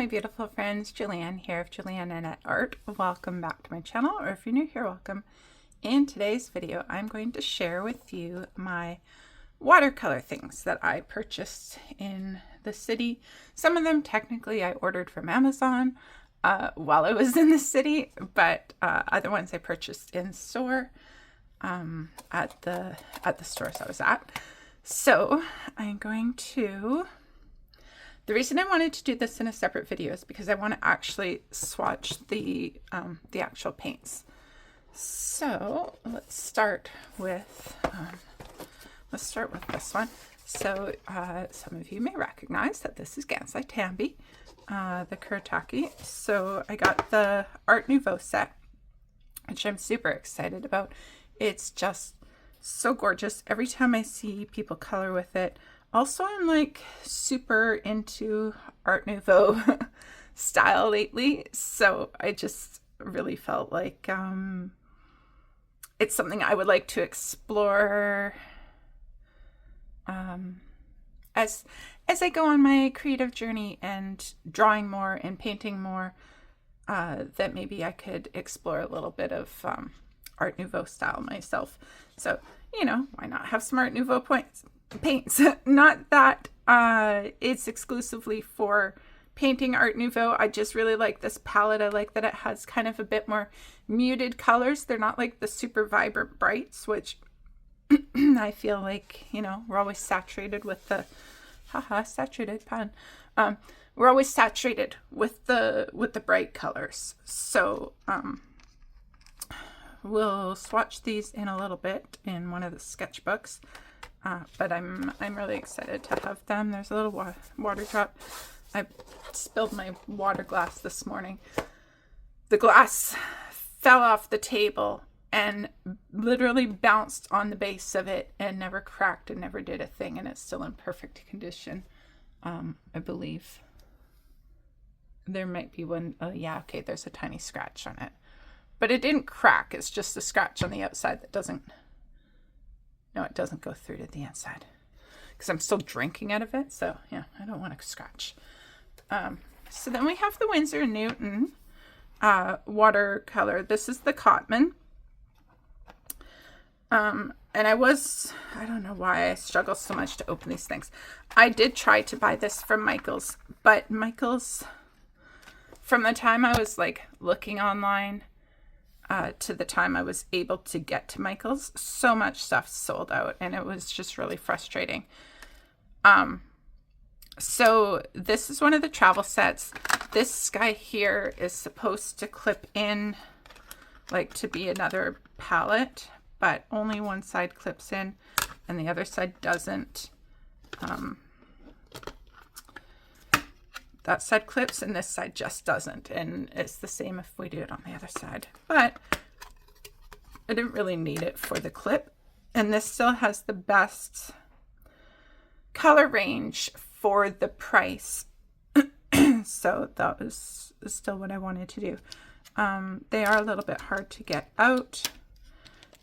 my beautiful friends. Julianne here of Julianne and at Art. Welcome back to my channel, or if you're new here, welcome. In today's video, I'm going to share with you my watercolor things that I purchased in the city. Some of them technically I ordered from Amazon while I was in the city, but other ones I purchased in store at the stores I was at. So I'm going to... The reason I wanted to do this in a separate video is because I want to actually swatch the actual paints. So let's start with this one. So some of you may recognize that this is Gansai Tambi, the Kuretake. So I got the Art Nouveau set, which I'm super excited about. It's just so gorgeous. Every time I see people color with it. Also, I'm like super into Art Nouveau style lately, so I just really felt like it's something I would like to explore as I go on my creative journey and drawing more and painting more, that maybe I could explore a little bit of Art Nouveau style myself. So, you know, why not have some Art Nouveau paints? Not that it's exclusively for painting Art Nouveau. I just really like this palette. I like that it has kind of a bit more muted colors. They're not like the super vibrant brights, which I feel like, you know, we're always saturated with the saturated pun. We're always saturated with the bright colors. So we'll swatch these in a little bit in one of the sketchbooks. But I'm really excited to have them. There's a little water drop. I spilled my water glass this morning. The glass fell off the table and literally bounced on the base of it and never cracked and never did a thing, and it's still in perfect condition, I believe. There might be one. Oh yeah, okay, there's a tiny scratch on it. But it didn't crack. It's just a scratch on the outside that doesn't... No, it doesn't go through to the inside because I'm still drinking out of it. So yeah, I don't want to scratch. So then we have the Winsor Newton watercolor. This is the cotman. And I don't know why I struggle so much to open these things. I did try to buy this from Michael's, but Michael's, from the time I was like looking online, to the time I was able to get to Michael's, so much stuff sold out, and it was just really frustrating. So this is one of the travel sets. This guy here is supposed to clip in, like, to be another palette, but only one side clips in and the other side doesn't. That side clips and this side just doesn't, and it's the same if we do it on the other side. But I didn't really need it for the clip, and this still has the best color range for the price. So that was still what I wanted to do. They are a little bit hard to get out,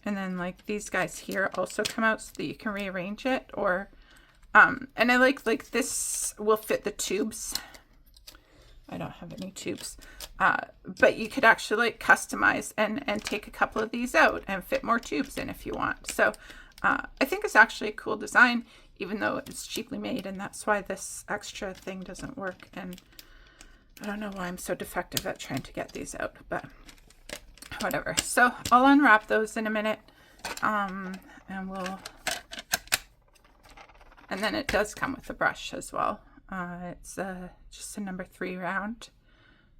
and then like these guys here also come out so that you can rearrange it, or and I like this will fit the tubes. I don't have any tubes, but you could actually like customize and take a couple of these out and fit more tubes in if you want. So I think it's actually a cool design, even though it's cheaply made, and that's why this extra thing doesn't work. And I don't know why I'm so defective at trying to get these out, but whatever. So I'll unwrap those in a minute, and then it does come with a brush as well. It's just a number 3 round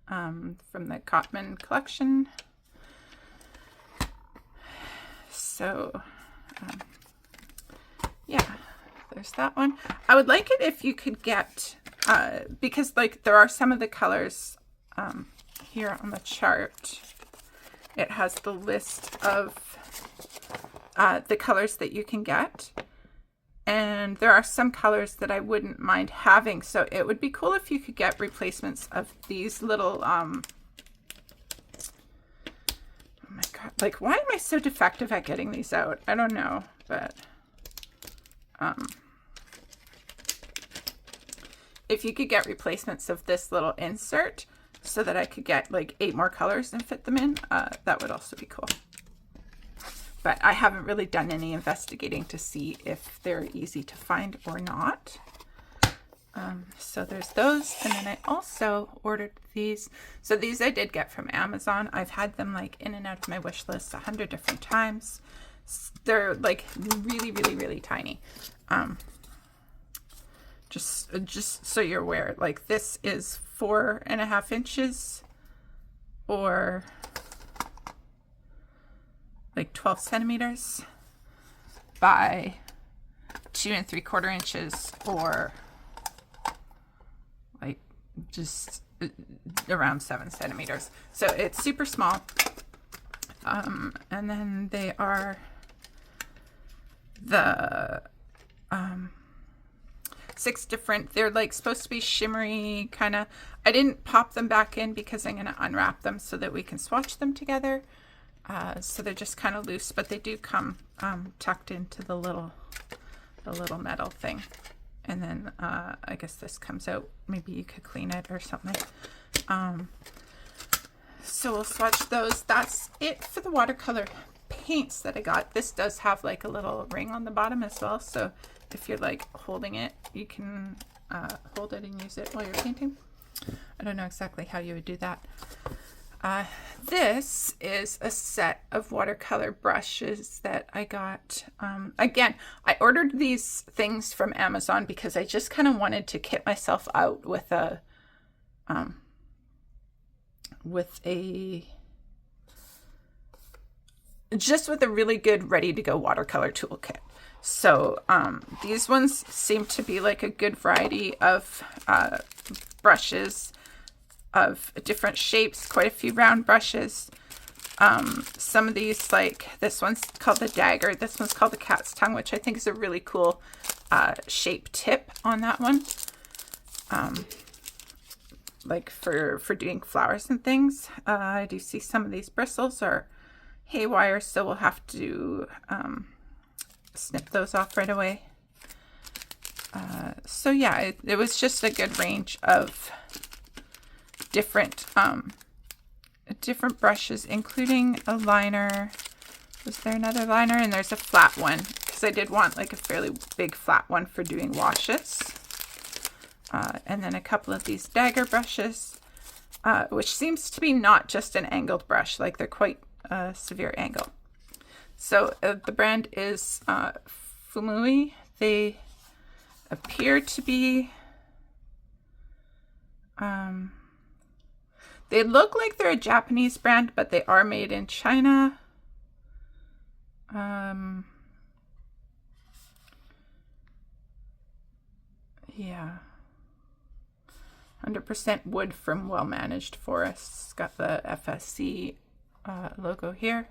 from the Cotman collection. So yeah, there's that one. I would like it if you could get, because like there are some of the colors here on the chart. It has the list of the colors that you can get. And there are some colors that I wouldn't mind having. So it would be cool if you could get replacements of these little, oh my God, like, why am I so defective at getting these out? I don't know, but if you could get replacements of this little insert so that I could get like 8 more colors and fit them in, that would also be cool. But I haven't really done any investigating to see if they're easy to find or not. So there's those. And then I also ordered these. So these I did get from Amazon. I've had them like in and out of my wish list 100 different times. They're like really, really, really tiny. Just so you're aware, like this is 4.5 inches or like 12 centimeters by 2 3/4 inches or like just around 7 centimeters. So it's super small. And then they are the 6 different, they're like supposed to be shimmery kind of. I didn't pop them back in because I'm going to unwrap them so that we can swatch them together. So they're just kind of loose, but they do come tucked into the little metal thing. And then I guess this comes out. Maybe you could clean it or something. So we'll swatch those. That's it for the watercolor paints that I got. This does have like a little ring on the bottom as well. So if you're like holding it, you can hold it and use it while you're painting. I don't know exactly how you would do that. This is a set of watercolor brushes that I got. Again, I ordered these things from Amazon because I just kind of wanted to kit myself out with a really good ready to go watercolor toolkit. So these ones seem to be like a good variety of brushes of different shapes, quite a few round brushes. Some of these, like this one's called the dagger, this one's called the cat's tongue, which I think is a really cool shape tip on that one. Like for doing flowers and things. I do see some of these bristles are haywire, so we'll have to snip those off right away. So yeah, it was just a good range of different brushes, including a liner. Was there another liner? And there's a flat one because I did want like a fairly big flat one for doing washes. And then a couple of these dagger brushes, which seems to be not just an angled brush, like they're quite a severe angle. So the brand is Fuumuui. They appear to be they look like they're a Japanese brand, but they are made in China. Yeah. 100% wood from well-managed forests. Got the FSC logo here.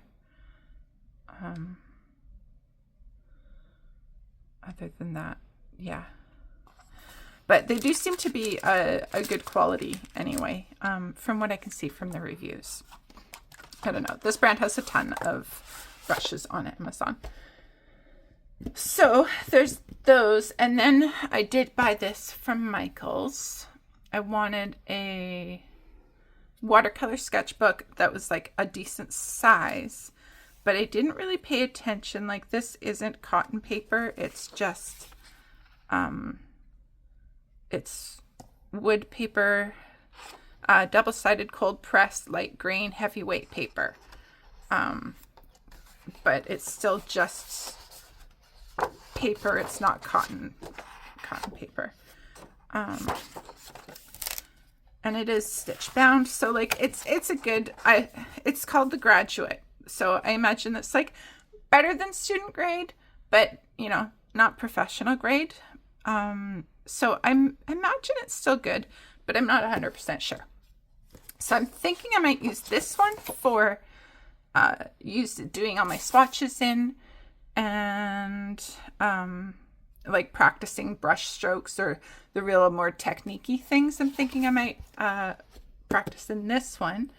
Other than that, yeah. But they do seem to be a good quality anyway, from what I can see from the reviews. I don't know. This brand has a ton of brushes on Amazon. So there's those. And then I did buy this from Michael's. I wanted a watercolor sketchbook that was like a decent size, but I didn't really pay attention. Like this isn't cotton paper. It's just, it's wood paper, double-sided cold pressed light grain heavyweight paper. But it's still just paper. It's not cotton paper. And it is stitch bound. So like it's a good, it's called the Graduate. So I imagine it's like better than student grade, but you know, not professional grade. So I imagine it's still good, but I'm not 100% sure. So I'm thinking I might use this one for doing all my swatches in, and like practicing brush strokes or the real more technique-y things. I'm thinking I might practice in this one.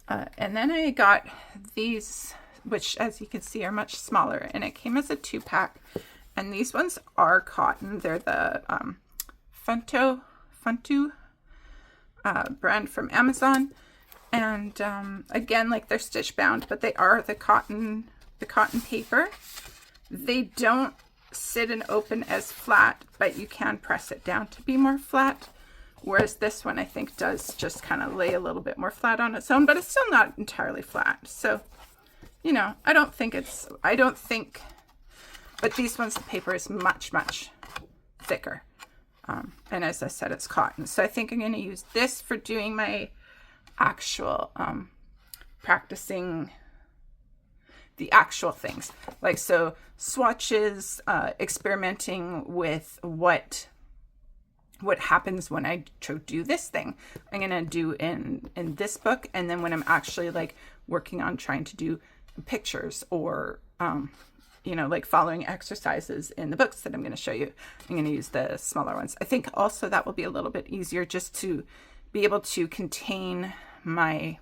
And then I got these, which as you can see are much smaller, and it came as a 2-pack. And these ones are cotton. They're the Funto Funto brand from Amazon. And again, like, they're stitch bound, but they are the cotton paper. They don't sit and open as flat, but you can press it down to be more flat. Whereas this one, I think, does just kind of lay a little bit more flat on its own, but it's still not entirely flat. So, you know, I don't think, but these ones, the paper is much, much thicker. And as I said, it's cotton. So I think I'm going to use this for doing my actual, practicing the actual things. Like, so swatches, experimenting with what happens when I do this thing. I'm going to do in this book. And then when I'm actually like working on trying to do pictures or, you know, like following exercises in the books that I'm going to show you, I'm going to use the smaller ones. I think also that will be a little bit easier just to be able to contain my,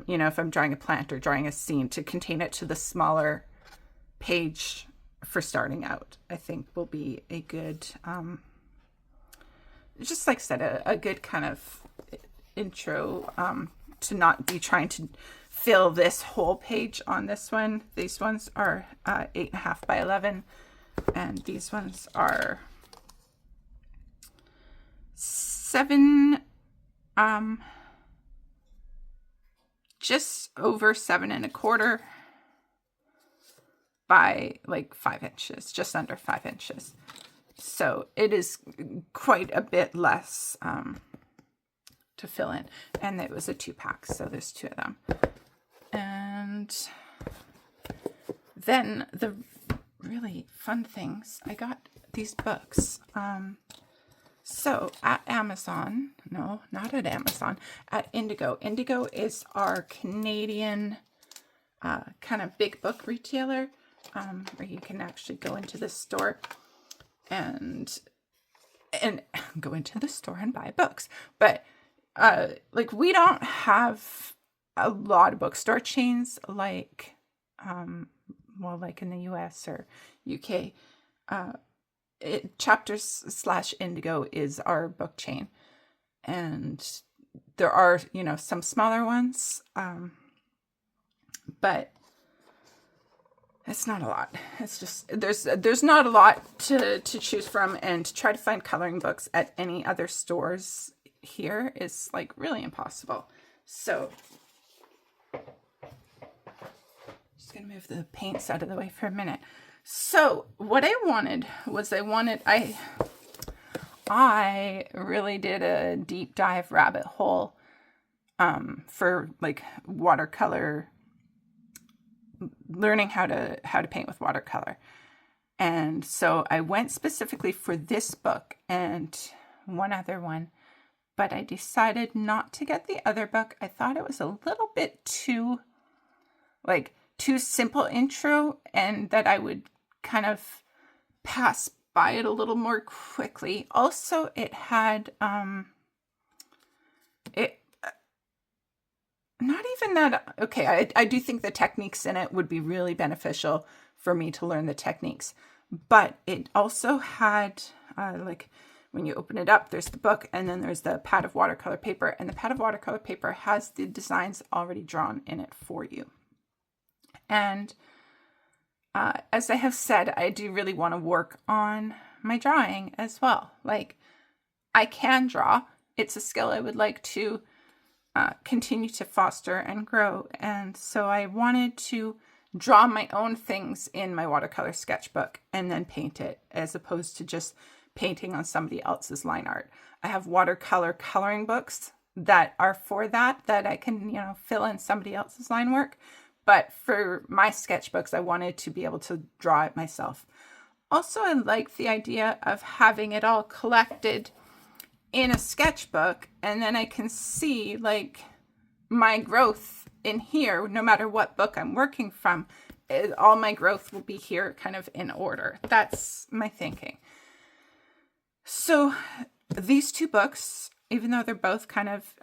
you know, if I'm drawing a plant or drawing a scene, to contain it to the smaller page for starting out, I think will be a good, just like I said, a good kind of intro, to not be trying to fill this whole page on this one. These ones are 8.5 by 11, and these ones are 7, just over 7.25 by like 5 inches, just under 5 inches. So it is quite a bit less to fill in. And it was a 2-pack, so there's 2 of them. And then the really fun things, I got these books. So at Amazon, no, not at Amazon, at Indigo. Indigo is our Canadian kind of big book retailer, where you can actually go into the store and go into the store and buy books. But like, we don't have a lot of bookstore chains like, well, like in the US or UK. Chapters/Indigo is our book chain, and there are, you know, some smaller ones, but it's not a lot. It's just, there's not a lot to choose from, and to try to find coloring books at any other stores here is like really impossible. So just gonna move the paints out of the way for a minute. So what I wanted was, I really did a deep dive rabbit hole for like watercolor, learning how to paint with watercolor. And so I went specifically for this book and one other one, but I decided not to get the other book. I thought it was a little bit too simple intro, and that I would kind of pass by it a little more quickly. Also, it had not even that, okay, I do think the techniques in it would be really beneficial for me to learn the techniques, but it also had like, when you open it up, there's the book, and then there's the pad of watercolor paper, and the pad of watercolor paper has the designs already drawn in it for you. And as I have said, I do really want to work on my drawing as well. Like, I can draw. It's a skill I would like to continue to foster and grow. And so I wanted to draw my own things in my watercolor sketchbook and then paint it, as opposed to just painting on somebody else's line art. I have watercolor coloring books that are for that I can, you know, fill in somebody else's line work. But for my sketchbooks, I wanted to be able to draw it myself. Also, I like the idea of having it all collected in a sketchbook, and then I can see like my growth in here, no matter what book I'm working from. All my growth will be here kind of in order. That's my thinking. So these 2 books, even though they're both kind of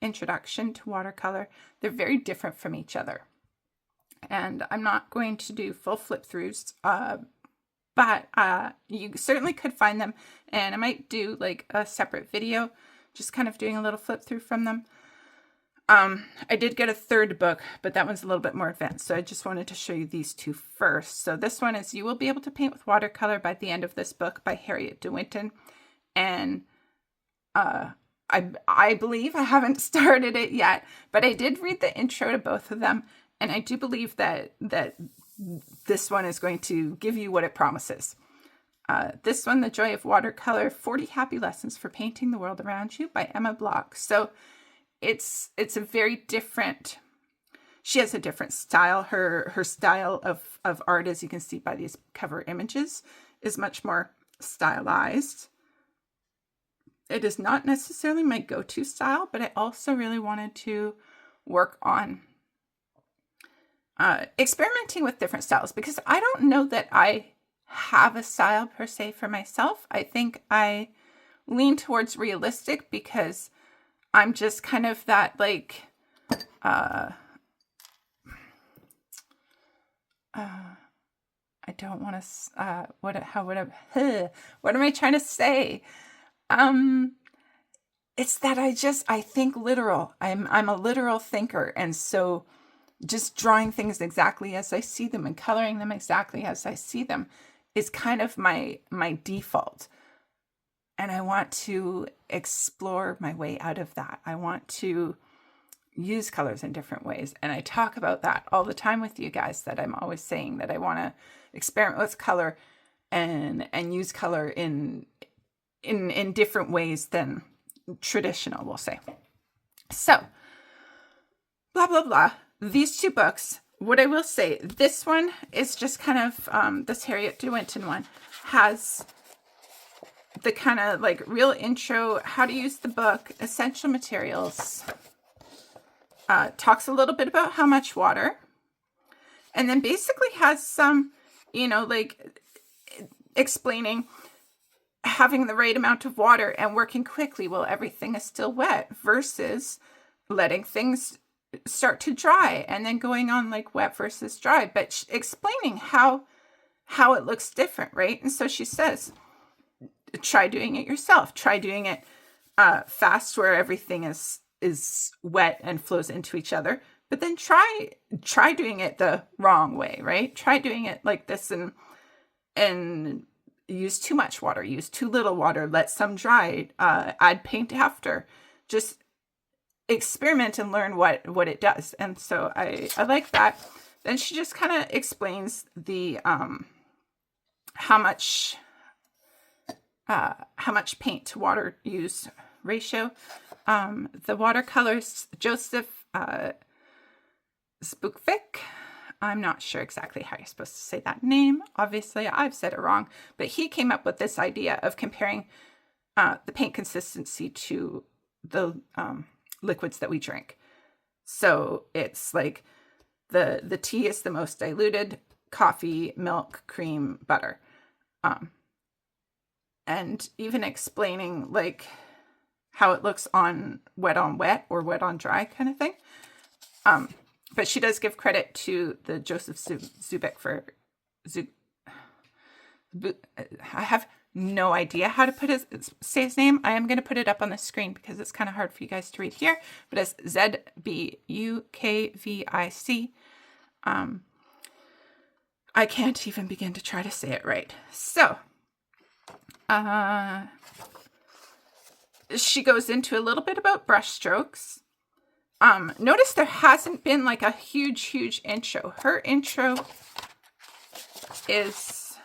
introduction to watercolor, they're very different from each other. And I'm not going to do full flip throughs but you certainly could find them, and I might do like a separate video, just kind of doing a little flip through from them. I did get a third book, but that one's a little bit more advanced, so I just wanted to show you these two first. So this one is You Will Be Able to Paint with Watercolor by the End of This Book by Harriet de Winton. And I believe, I haven't started it yet, but I did read the intro to both of them, and I do believe that this one is going to give you what it promises. This one, The Joy of Watercolor, 40 Happy Lessons for Painting the World Around You by Emma Block. So it's a very different, she has a different style. Her style of art, as you can see by these cover images, is much more stylized. It is not necessarily my go-to style, but I also really wanted to work on experimenting with different styles, because I don't know that I have a style per se for myself. I think I lean towards realistic because I'm just kind of that, like, I don't want to, what am I trying to say? It's that I think literal. I'm a literal thinker. And so just drawing things exactly as I see them and coloring them exactly as I see them is kind of my default. And I want to explore my way out of that. I want to use colors in different ways. And I talk about that all the time with you guys, that I'm always saying that I want to experiment with color and use color in different ways than traditional, we'll say. So, blah, blah, blah. These two books, what I will say, this one is just kind of, this Harriet de Winton one has the kind of like real intro, how to use the book, essential materials, talks a little bit about how much water, and then basically has some, like explaining having the right amount of water and working quickly while everything is still wet versus letting things start to dry and then going on like wet versus dry, but explaining how it looks different, right? And so she says, try doing it yourself. Try doing it fast where everything is wet and flows into each other, but then try doing it the wrong way, right? Try doing it like this and use too much water, use too little water, let some dry, add paint after. Just experiment and learn what it does. And so I like that. Then she just kind of explains the how much paint to water use ratio. The watercolors, Joseph Spookvik, I'm not sure exactly how you're supposed to say that name. Obviously, I've said it wrong, but he came up with this idea of comparing the paint consistency to the liquids that we drink. So it's like the tea is the most diluted, coffee, milk, cream, butter. And even explaining like how it looks on wet or wet on dry kind of thing. But she does give credit to the Joseph Zubik for I have no idea how to say his name. I am going to put it up on the screen because it's kind of hard for you guys to read here, but it's Zbukvic. I can't even begin to try to say it right. So, she goes into a little bit about brush strokes. Notice there hasn't been like a huge intro. Her intro is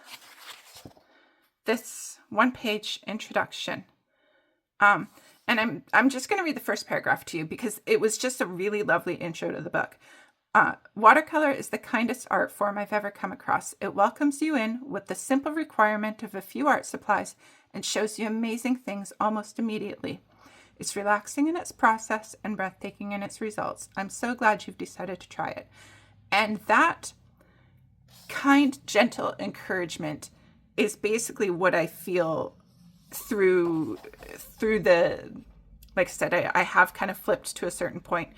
this one-page introduction. And I'm just going to read the first paragraph to you because it was just a really lovely intro to the book. Watercolor is the kindest art form I've ever come across. It welcomes you in with the simple requirement of a few art supplies and shows you amazing things almost immediately. It's relaxing in its process and breathtaking in its results. I'm so glad you've decided to try it. And that kind, gentle encouragement is basically what I feel through the, like I said, I have kind of flipped to a certain point,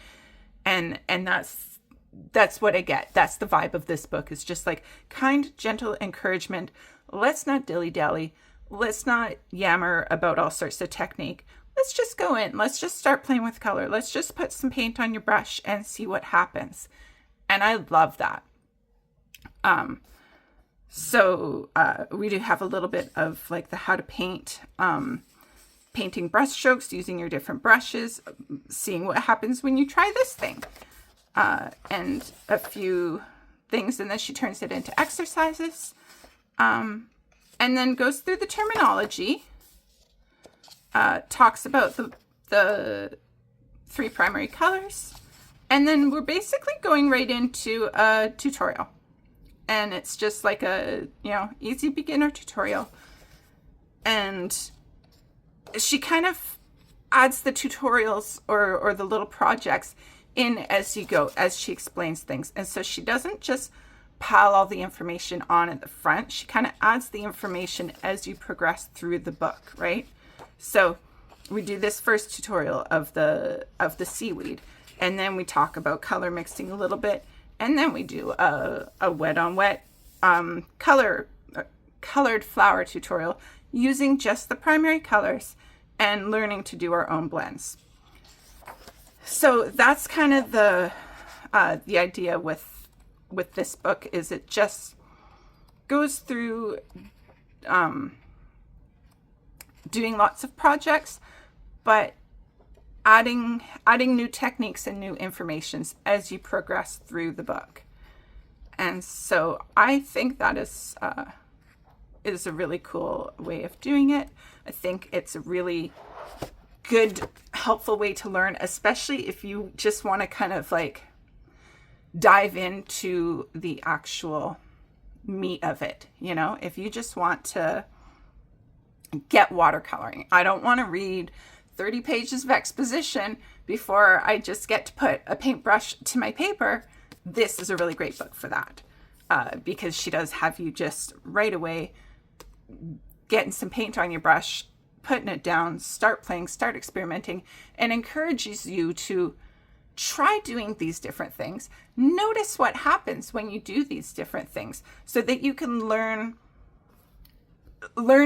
and that's what I get. That's the vibe of this book. It's just like kind, gentle encouragement, let's not dilly-dally. Let's not yammer about all sorts of technique. Let's just go in. Let's just start playing with color. Let's just put some paint on your brush and see what happens. And I love that. So we do have a little bit of like the how to paint, painting brush strokes, using your different brushes, seeing what happens when you try this thing, and a few things. And then she turns it into exercises, and then goes through the terminology, talks about the 3 primary colors, and then we're basically going right into a tutorial. And it's just like a, easy beginner tutorial. And she kind of adds the tutorials or the little projects in as you go, as she explains things. And so she doesn't just pile all the information on at the front. She kind of adds the information as you progress through the book, right? So we do this first tutorial of the seaweed, and then we talk about color mixing a little bit. And then we do a wet on wet colored flower tutorial using just the primary colors and learning to do our own blends. So that's kind of the idea with this book, is it just goes through doing lots of projects, but adding new techniques and new informations as you progress through the book. And so I think that is a really cool way of doing it. I think it's a really good, helpful way to learn, especially if you just want to kind of like dive into the actual meat of it. If you just want to get watercoloring, I don't want to read 30 pages of exposition before I just get to put a paintbrush to my paper. This is a really great book for that, because she does have you just right away getting some paint on your brush, putting it down, start playing, start experimenting, and encourages you to try doing these different things. Notice what happens when you do these different things so that you can learn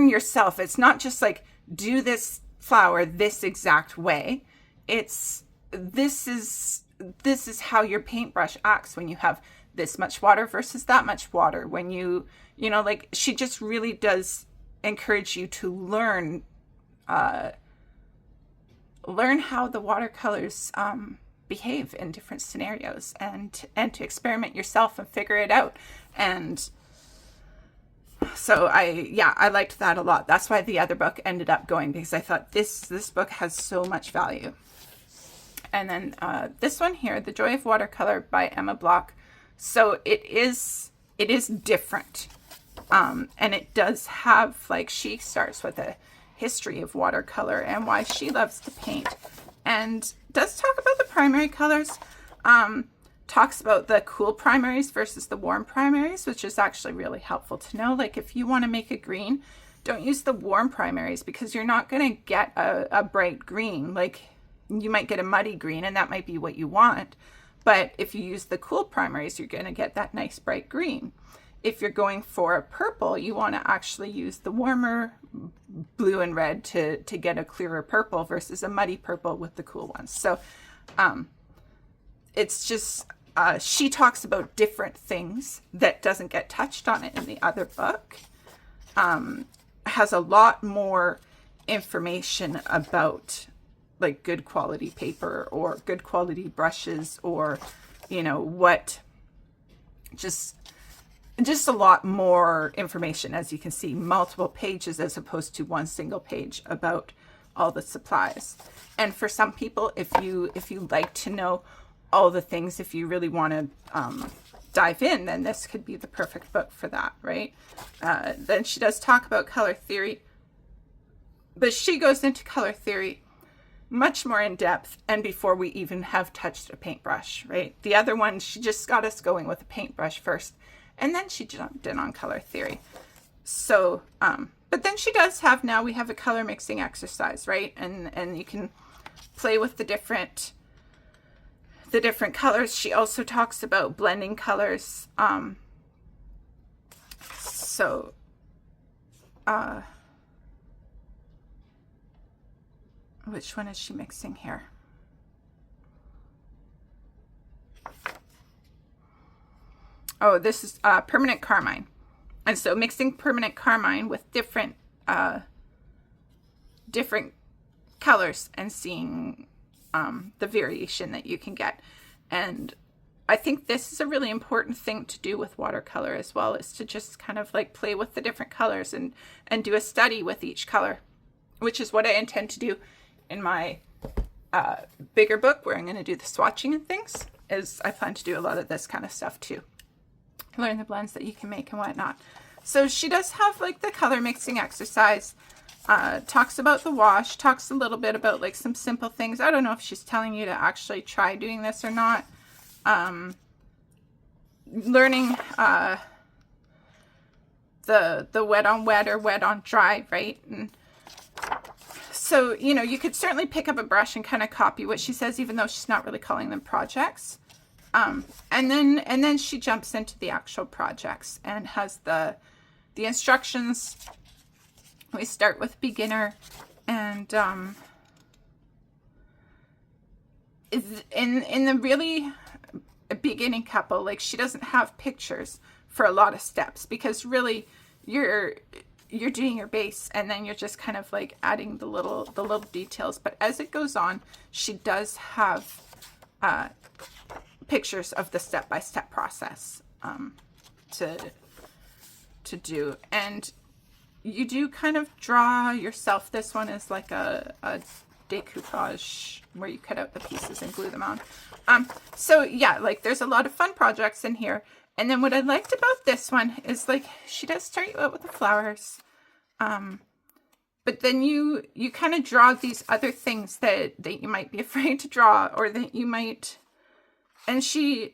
yourself. It's not just like, do this flower this exact way. This is how your paintbrush acts when you have this much water versus that much water. When like she just really does encourage you to learn how the watercolors behave in different scenarios, and to experiment yourself and figure it out. And so I liked that a lot. That's why the other book ended up going, because I thought this book has so much value. And then this one here, The Joy of Watercolor by Emma Block. So it is different. And it does have, like, she starts with a history of watercolor and why she loves to paint, and does talk about the primary colors. Talks about the cool primaries versus the warm primaries, which is actually really helpful to know. Like, if you want to make a green, don't use the warm primaries, because you're not going to get a bright green. Like, you might get a muddy green, and that might be what you want. But if you use the cool primaries, you're going to get that nice bright green. If you're going for a purple, you want to actually use the warmer blue and red to get a clearer purple versus a muddy purple with the cool ones. So it's just, she talks about different things that doesn't get touched on it in the other book. Has a lot more information about, like, good quality paper or good quality brushes, or, what, just a lot more information. As you can see, multiple pages as opposed to one single page about all the supplies. And for some people, if you like to know all the things, if you really want to dive in, then this could be the perfect book for that, right? Then she does talk about color theory, but she goes into color theory much more in depth and before we even have touched a paintbrush, right? The other one, she just got us going with a paintbrush first, and then she jumped in on color theory. So, but then she does have, now we have a color mixing exercise, right? And you can play with the different colors. She also talks about blending colors. So which one is she mixing here? Oh, this is permanent carmine. And so mixing permanent carmine with different colors and seeing the variation that you can get. And I think this is a really important thing to do with watercolor as well, is to just kind of like play with the different colors and do a study with each color, which is what I intend to do in my bigger book where I'm going to do the swatching and things. Is I plan to do a lot of this kind of stuff too. Learn the blends that you can make and whatnot. So she does have like the color mixing exercise, talks about the wash, talks a little bit about like some simple things. I don't know if she's telling you to actually try doing this or not. Learning the wet on wet or wet on dry, right? And so, you know, you could certainly pick up a brush and kind of copy what she says, even though she's not really calling them projects. And then she jumps into the actual projects and has the instructions. We start with beginner, and in the really beginning couple, like she doesn't have pictures for a lot of steps, because really you're doing your base and then you're just kind of like adding the little details. But as it goes on, she does have pictures of the step-by-step process to do. And you do kind of draw yourself. This one is like a decoupage where you cut out the pieces and glue them on. So yeah, like there's a lot of fun projects in here. And then what I liked about this one is like she does start you out with the flowers. But then you kind of draw these other things that you might be afraid to draw, or that you might, and she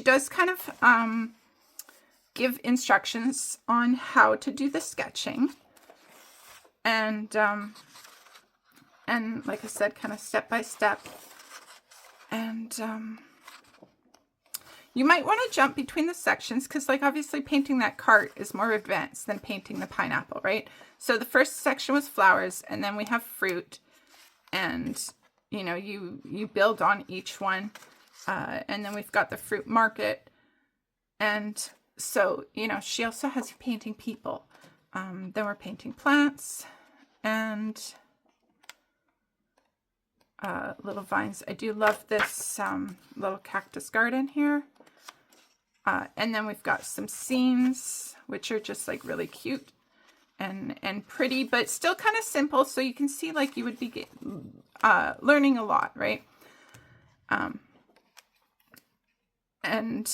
does kind of give instructions on how to do the sketching, and like I said, kind of step by step. And you might want to jump between the sections, because like obviously painting that cart is more advanced than painting the pineapple, right? So the first section was flowers, and then we have fruit, and you know, you build on each one, and then we've got the fruit market. And so, you know, she also has you painting people. Then we're painting plants and little vines. I do love this little cactus garden here. And then we've got some scenes, which are just like really cute and pretty, but still kind of simple. So you can see like you would be learning a lot, right? And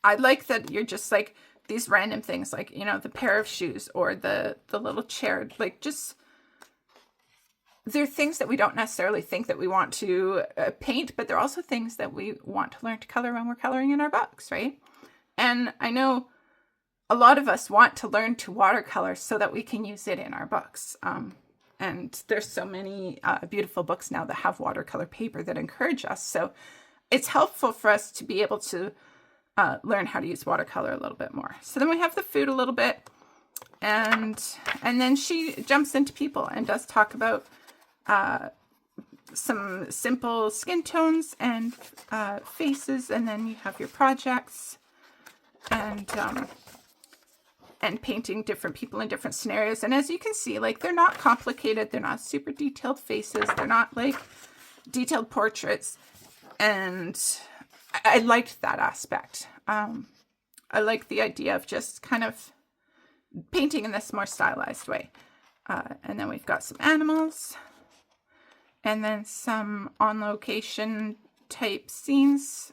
I like that you're just like these random things, like, you know, the pair of shoes or the little chair, like just, they're things that we don't necessarily think that we want to paint, but they're also things that we want to learn to color when we're coloring in our books, right? And I know a lot of us want to learn to watercolor so that we can use it in our books. And there's so many beautiful books now that have watercolor paper that encourage us. So it's helpful for us to be able to learn how to use watercolor a little bit more. So then we have the food a little bit, and then she jumps into people and does talk about some simple skin tones and faces, and then you have your projects and painting different people in different scenarios. And as you can see, like, they're not complicated, they're not super detailed faces, they're not like detailed portraits, and I liked that aspect. I like the idea of just kind of painting in this more stylized way. And then we've got some animals, and then some on location type scenes,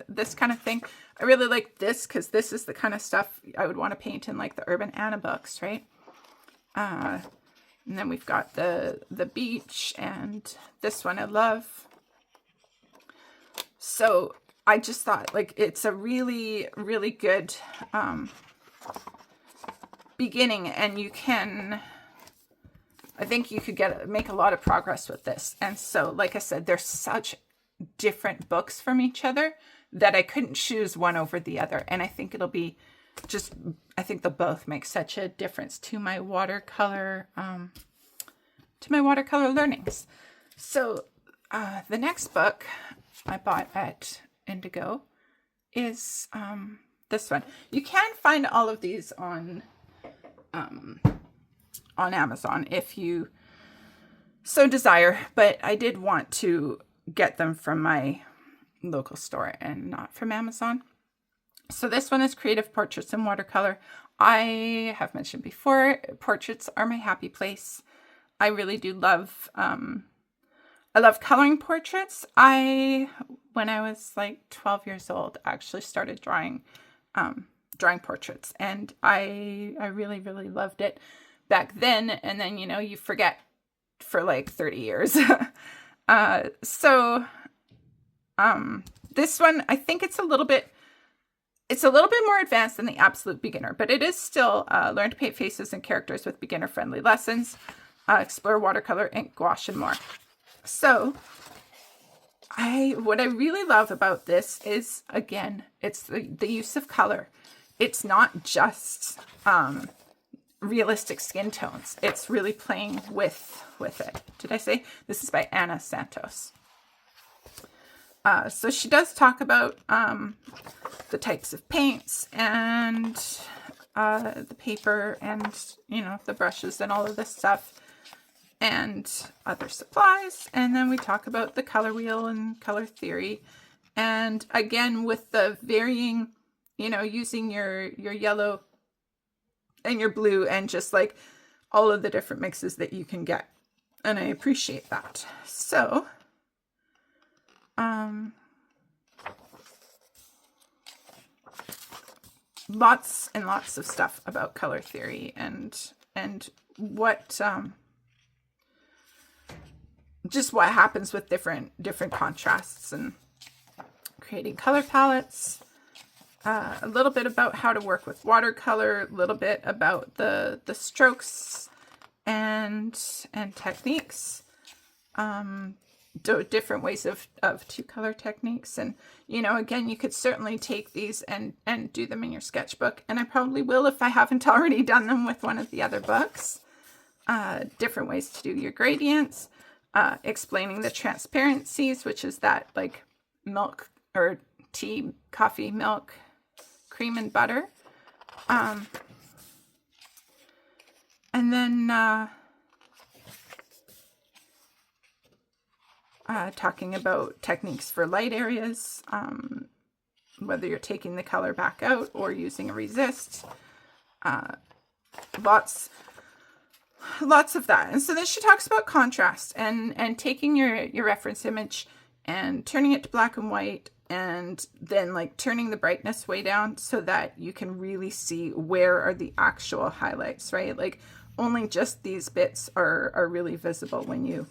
this kind of thing. I really like this because this is the kind of stuff I would want to paint in like the Urban Anna books, right? And then we've got the beach, and this one I love. So I just thought like it's a really, really good beginning, and you can, I think you could make a lot of progress with this. And so, like I said, they're such different books from each other that I couldn't choose one over the other. And I think it'll be just, I think they'll both make such a difference to my watercolor, learnings. So the next book I bought at Indigo is this one. You can find all of these on Amazon if you so desire, but I did want to get them from my local store and not from Amazon. So this one is Creative Portraits in Watercolor. I have mentioned before, portraits are my happy place. I really do love, I love coloring portraits. When I was like 12 years old, actually started drawing portraits, and I really, really loved it back then. And then, you know, you forget for like 30 years. This one, I think it's a little bit more advanced than the absolute beginner, but it is still learn to paint faces and characters with beginner-friendly lessons, explore watercolor, ink, gouache, and more. So what I really love about this is, again, it's the use of color. It's not just realistic skin tones. It's really playing with it. Did I say? This is by Anna Santos. So she does talk about the types of paints and the paper and, you know, the brushes and all of this stuff and other supplies. And then we talk about the color wheel and color theory. And again, with the varying, you know, using your yellow and your blue and just like all of the different mixes that you can get. And I appreciate that. So, lots and lots of stuff about color theory and what, just what happens with different contrasts and creating color palettes. A little bit about how to work with watercolor, a little bit about the strokes and techniques, different ways of two color techniques. And, you know, again, you could certainly take these and do them in your sketchbook. And I probably will if I haven't already done them with one of the other books. Different ways to do your gradients, explaining the transparencies, which is that like milk or tea, coffee, milk, cream and butter. And then talking about techniques for light areas, whether you're taking the color back out or using a resist. Lots of that. And so then she talks about contrast and taking your reference image and turning it to black and white, and then like turning the brightness way down so that you can really see where are the actual highlights, right? Like only just these bits are really visible when you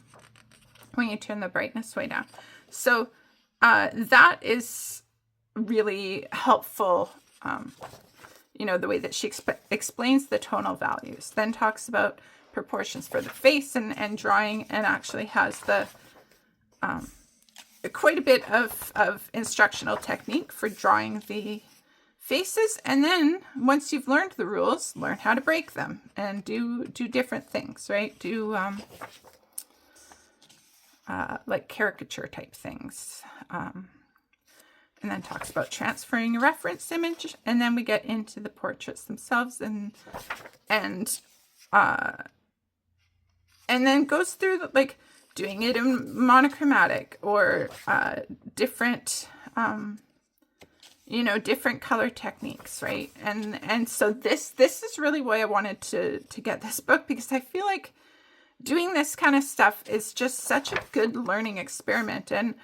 turn the brightness way down. So that is really helpful. You know, the way that she explains the tonal values, then talks about proportions for the face and drawing, and actually has the quite a bit of instructional technique for drawing the faces. And then once you've learned the rules, learn how to break them and do different things, right? Do like caricature type things. And then talks about transferring your reference image. And then we get into the portraits themselves and then goes through like doing it in monochromatic or different, you know, different color techniques, right? And so this is really why I wanted to get this book, because I feel like doing this kind of stuff is just such a good learning experiment. And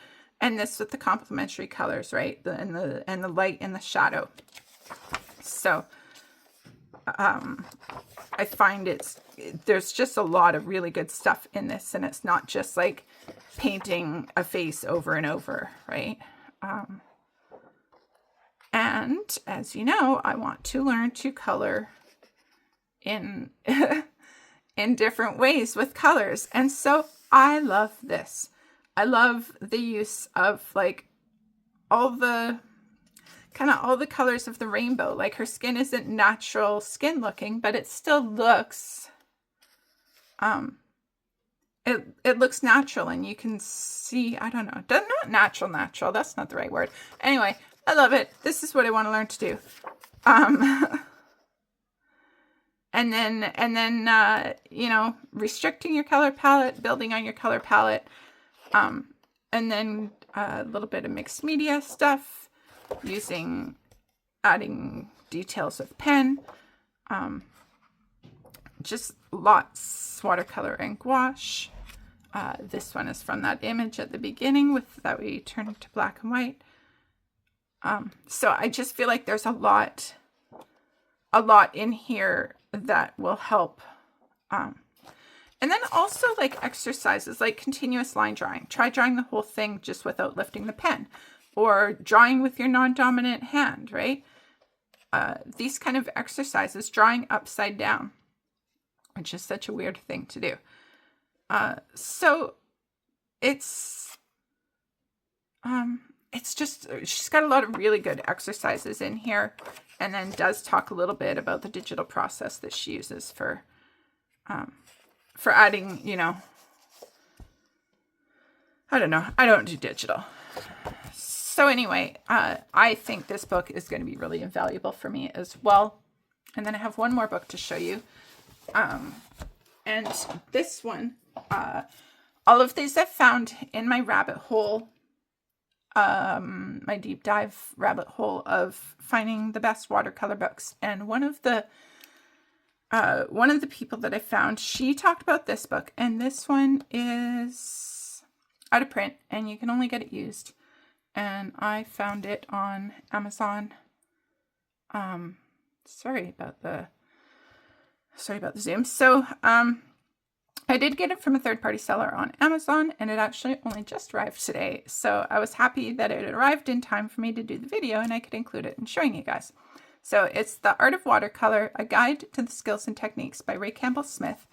this with the complementary colors, right? And the light and the shadow. So I find there's just a lot of really good stuff in this, and it's not just like painting a face over and over, right? And as you know, I want to learn to color in in different ways with colors. And so I love this. I love the use of like all the kind of all the colors of the rainbow. Like her skin isn't natural skin looking, but it still looks, it looks natural, and you can see, I don't know, not natural, that's not the right word. Anyway, I love it. This is what I want to learn to do. And then, you know, restricting your color palette, building on your color palette, and then a little bit of mixed media stuff, adding details with pen, just lots watercolor and gouache. This one is from that image at the beginning that we turned to black and white. So I just feel like there's a lot in here that will help. And then also like exercises like continuous line drawing. Try drawing the whole thing just without lifting the pen, or drawing with your non-dominant hand, right? These kind of exercises, drawing upside down, which is such a weird thing to do. So it's just, she's got a lot of really good exercises in here, and then does talk a little bit about the digital process that she uses for adding, you know, I don't know. I don't do digital. So anyway, I think this book is going to be really invaluable for me as well. And then I have one more book to show you. And this one, all of these I've found in my rabbit hole, my deep dive rabbit hole of finding the best watercolor books. And one of the people that I found, she talked about this book, and this one is out of print and you can only get it used. And I found it on Amazon. Sorry about the Zoom. So, I did get it from a third-party seller on Amazon, and it actually only just arrived today. So I was happy that it arrived in time for me to do the video and I could include it in showing you guys. So it's The Art of Watercolor, A Guide to the Skills and Techniques by Ray Campbell Smith.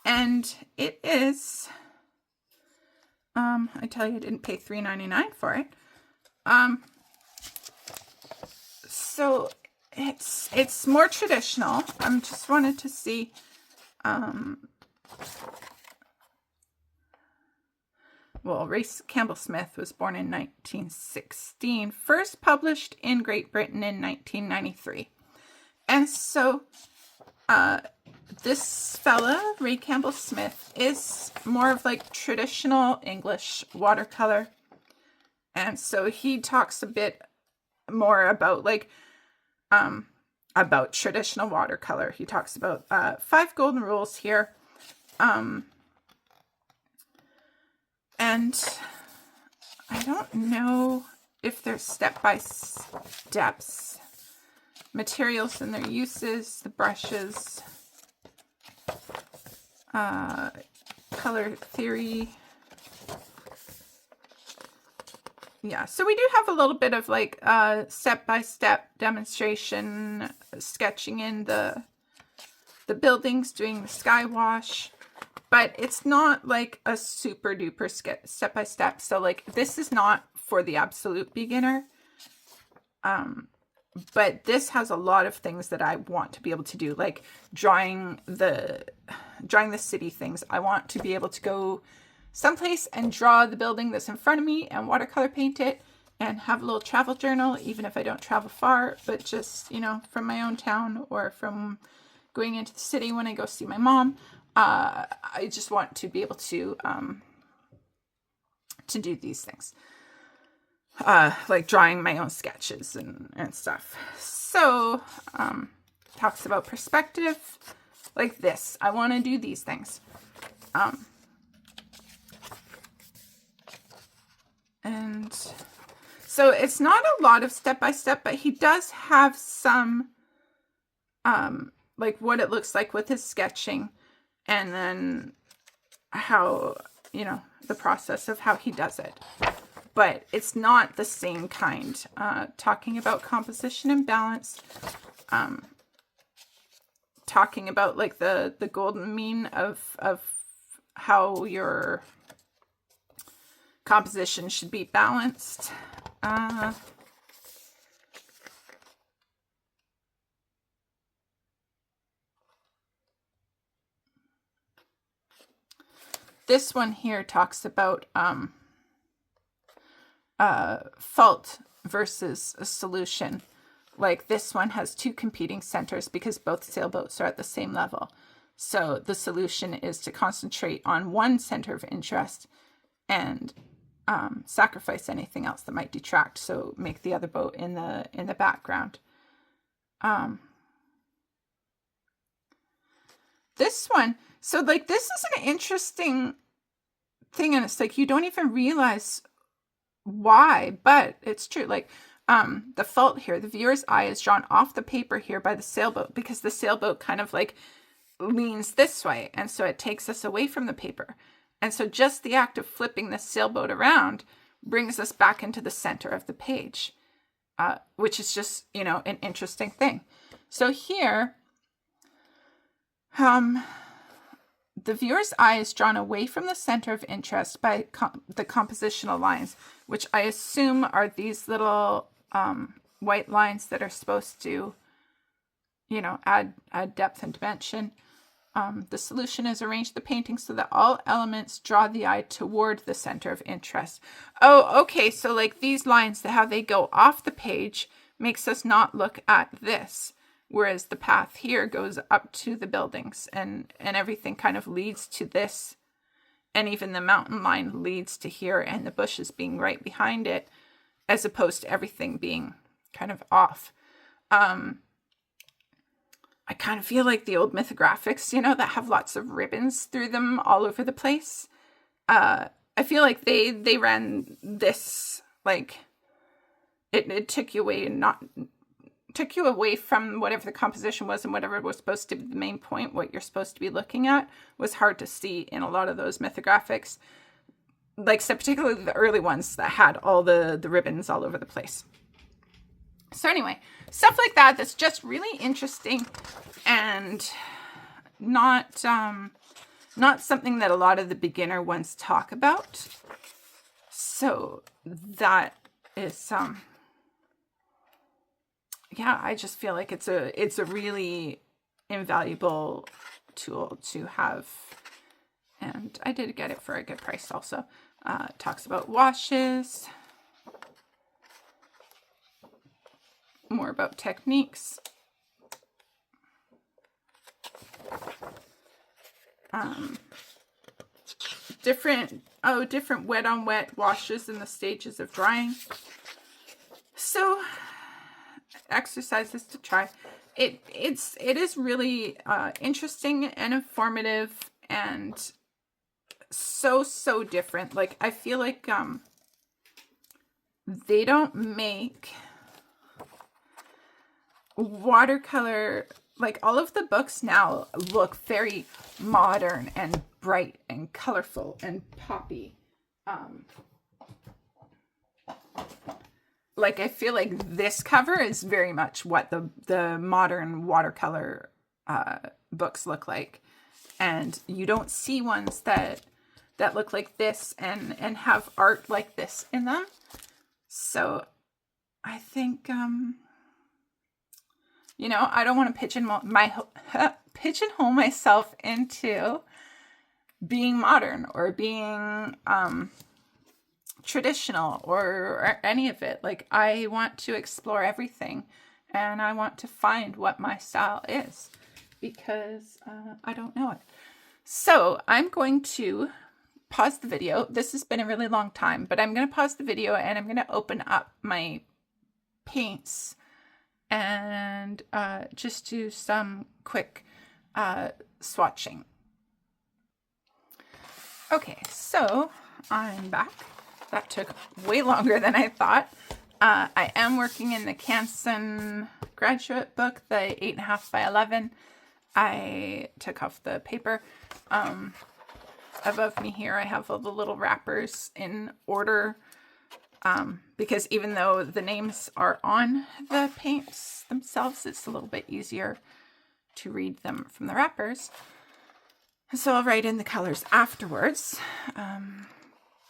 And it is, I tell you, I didn't pay $3.99 for it. So it's more traditional. I just wanted to see, well, Ray Campbell Smith was born in 1916, first published in Great Britain in 1993. And so this fella, Ray Campbell Smith, is more of like traditional English watercolor. And so he talks a bit more about like, about traditional watercolor. He talks about 5 golden rules here. And I don't know if there's step-by-steps, materials and their uses, the brushes, color theory. Yeah, so we do have a little bit of like step-by-step demonstration, sketching in the buildings, doing the sky wash. But it's not like a super duper step-by-step. So like this is not for the absolute beginner. But this has a lot of things that I want to be able to do, like drawing the city things. I want to be able to go someplace and draw the building that's in front of me and watercolor paint it and have a little travel journal, even if I don't travel far, but just, you know, from my own town or from going into the city when I go see my mom. I just want to be able to do these things, like drawing my own sketches and stuff. So, talks about perspective, like this. I want to do these things. And so it's not a lot of step-by-step, but he does have some, like what it looks like with his sketching. And then how, you know, the process of how he does it. But it's not the same kind. Talking about composition and balance. Talking about like the golden mean of how your composition should be balanced. this one here talks about fault versus a solution. Like this one has two competing centers because both sailboats are at the same level. So the solution is to concentrate on one center of interest and sacrifice anything else that might detract. So make the other boat in the background. This one, so like this is an interesting thing, and it's like you don't even realize why, but it's true. Like the fault here, the viewer's eye is drawn off the paper here by the sailboat because the sailboat kind of like leans this way, and so it takes us away from the paper. And so just the act of flipping the sailboat around brings us back into the center of the page, which is just, you know, an interesting thing. So here, the viewer's eye is drawn away from the center of interest by the compositional lines, which I assume are these little white lines that are supposed to, you know, add depth and dimension. The solution is arrange the painting so that all elements draw the eye toward the center of interest. Oh, okay. So like these lines, how they go off the page makes us not look at this. Whereas the path here goes up to the buildings and everything kind of leads to this. And even the mountain line leads to here and the bushes being right behind it, as opposed to everything being kind of off. I kind of feel like the old mythographics, you know, that have lots of ribbons through them all over the place. I feel like they ran this, like, it took you away and took you away from whatever the composition was, and whatever was supposed to be the main point, what you're supposed to be looking at, was hard to see in a lot of those mythographics. Like, so particularly the early ones that had all the ribbons all over the place. So anyway, stuff like that that's just really interesting and not something that a lot of the beginner ones talk about. So that is yeah, I just feel like it's a really invaluable tool to have, and I did get it for a good price also. It talks about washes, more about techniques, different wet on wet washes in the stages of drying. So exercises to try. It is really interesting and informative and so different. Like, I feel like they don't make watercolor, like all of the books now look very modern and bright and colorful and poppy. Like, I feel like this cover is very much what the modern watercolor books look like. And you don't see ones that look like this and have art like this in them. So I think, you know, I don't want to pigeonhole myself into being modern or being traditional or any of it. Like, I want to explore everything, and I want to find what my style is, because I don't know it. So I'm going to pause the video. This has been a really long time, but I'm going to pause the video and I'm going to open up my paints and just do some quick swatching. Okay, so I'm back. That took way longer than I thought. I am working in the Canson graduate book, the 8.5 by 11. I took off the paper. Above me here, I have all the little wrappers in order, because even though the names are on the paints themselves, it's a little bit easier to read them from the wrappers. So I'll write in the colors afterwards.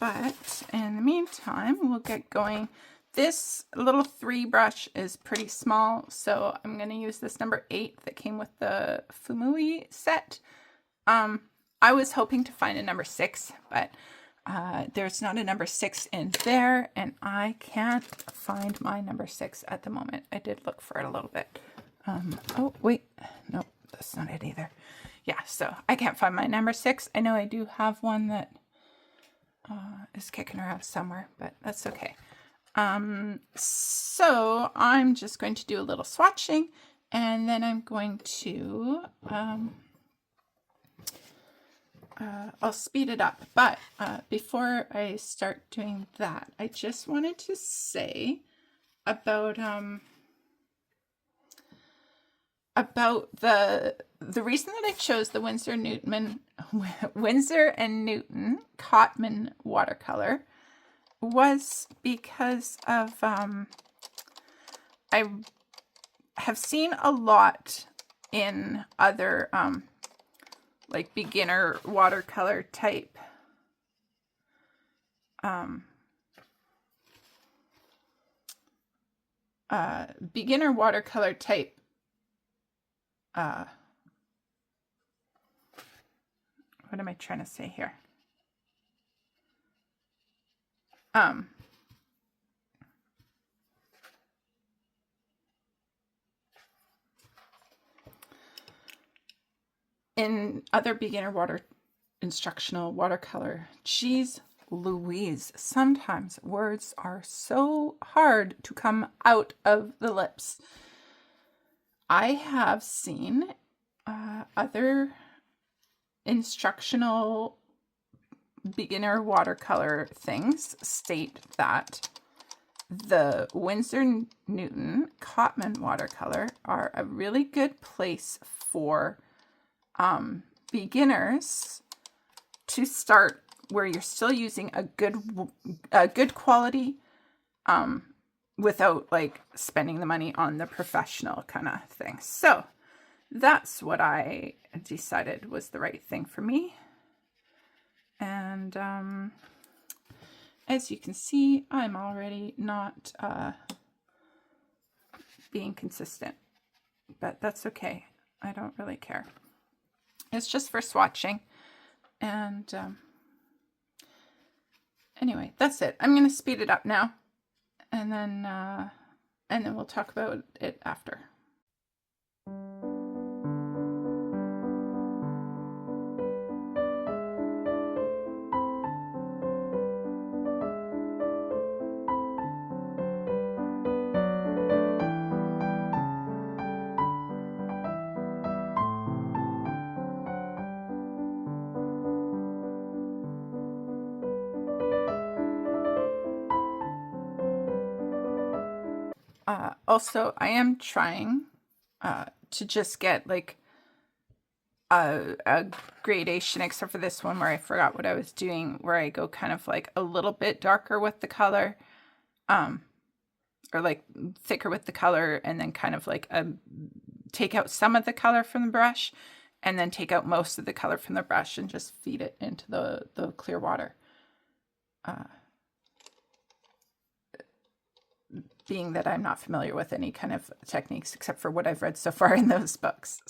But in the meantime, we'll get going. This little 3 brush is pretty small, so I'm going to use this number 8 that came with the Fuumuui set. I was hoping to find a number 6, but there's not a number 6 in there, and I can't find my number 6 at the moment. I did look for it a little bit. Oh, wait. No, that's not it either. Yeah, so I can't find my number 6. I know I do have one that is kicking around somewhere, but that's okay. So I'm just going to do a little swatching, and then I'm going to I'll speed it up. But before I start doing that, I just wanted to say about the reason that I chose the Winsor and Newton Cotman watercolor was because of I have seen a lot in other like beginner watercolor type beginner watercolor type what am I trying to say here? In other beginner instructional watercolor, geez Louise, sometimes words are so hard to come out of the lips. I have seen other instructional beginner watercolor things state that the Winsor Newton Cotman watercolor are a really good place for beginners to start, where you're still using a good quality without like spending the money on the professional kind of thing. So that's what I decided was the right thing for me. And as you can see, I'm already not being consistent, but that's okay. I don't really care. It's just for swatching. And anyway, that's it. I'm going to speed it up now, and then we'll talk about it after. Also, I am trying to just get like a gradation, except for this one where I forgot what I was doing, where I go kind of like a little bit darker with the color, or like thicker with the color, and then kind of like take out some of the color from the brush, and then take out most of the color from the brush and just feed it into the clear water. Being that I'm not familiar with any kind of techniques except for what I've read so far in those books.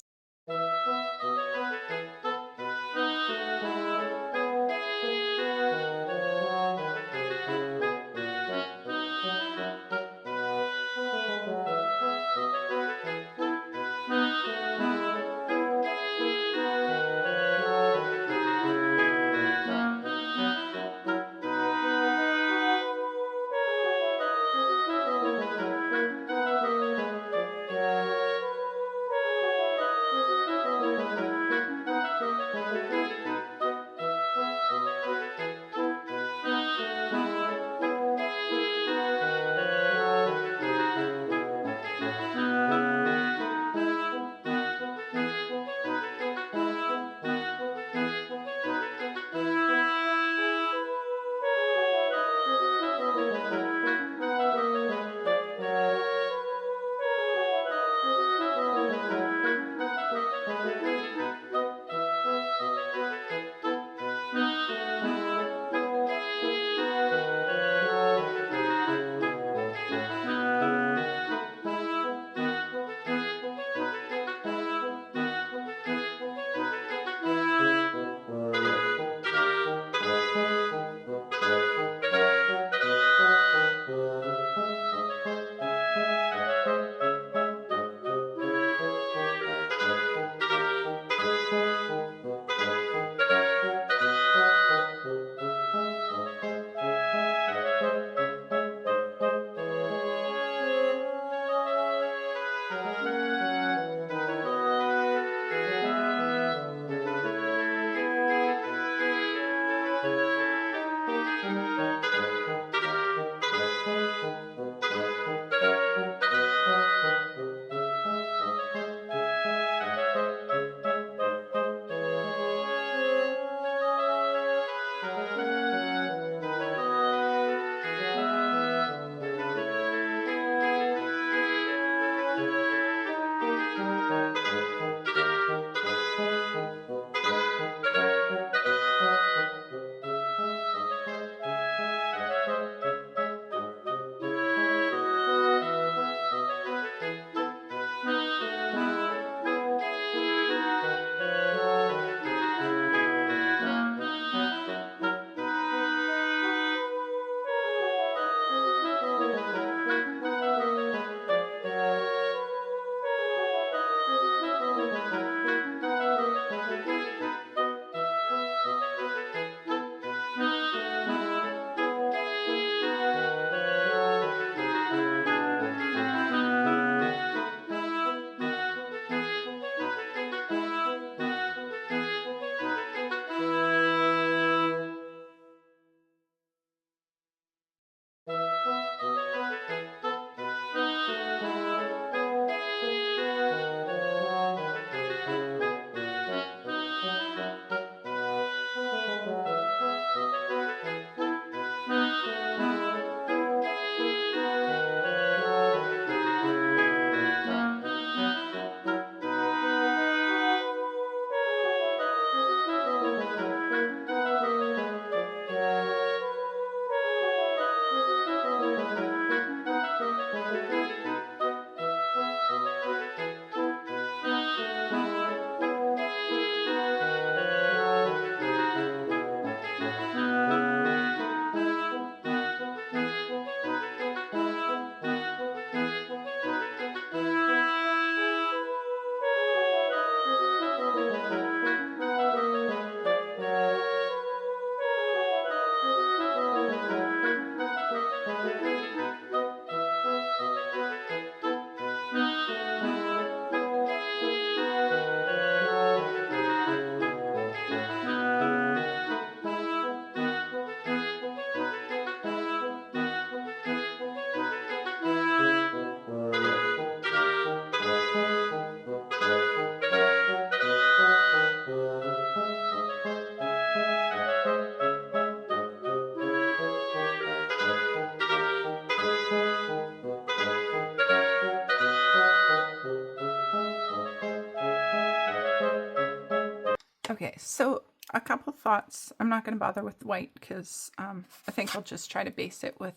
Okay, so a couple thoughts. I'm not going to bother with white because I think I'll just try to base it with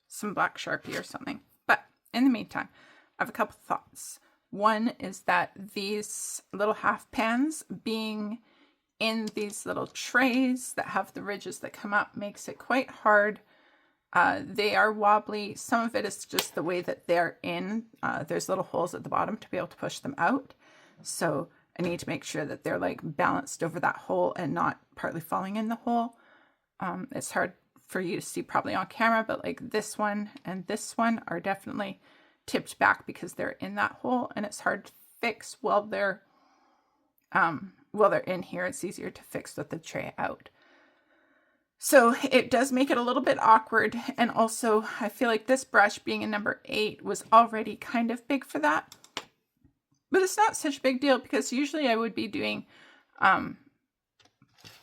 some black Sharpie or something. But in the meantime, I have a couple thoughts. One is that these little half pans being in these little trays that have the ridges that come up makes it quite hard. They are wobbly. Some of it is just the way that they're in. There's little holes at the bottom to be able to push them out. So I need to make sure that they're like balanced over that hole and not partly falling in the hole. It's hard for you to see probably on camera, but like this one and this one are definitely tipped back because they're in that hole, and it's hard to fix while they're in here. It's easier to fix with the tray out. So it does make it a little bit awkward. And also I feel like this brush being a number 8 was already kind of big for that. But it's not such a big deal because usually I would be doing,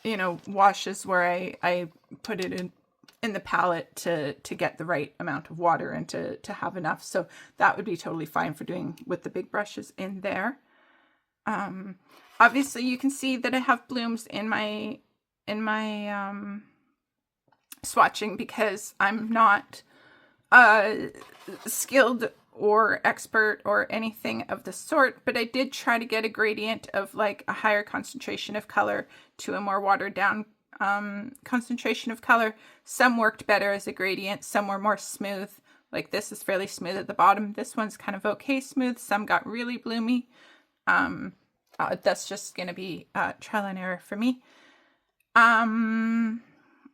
you know, washes where I put it in the palette to get the right amount of water and to have enough. So that would be totally fine for doing with the big brushes in there. Obviously you can see that I have blooms in my swatching because I'm not skilled or expert or anything of the sort, but I did try to get a gradient of like a higher concentration of color to a more watered down concentration of color. Some worked better as a gradient, some were more smooth. Like this is fairly smooth at the bottom. This one's kind of okay smooth. Some got really bloomy. That's just going to be trial and error for me. I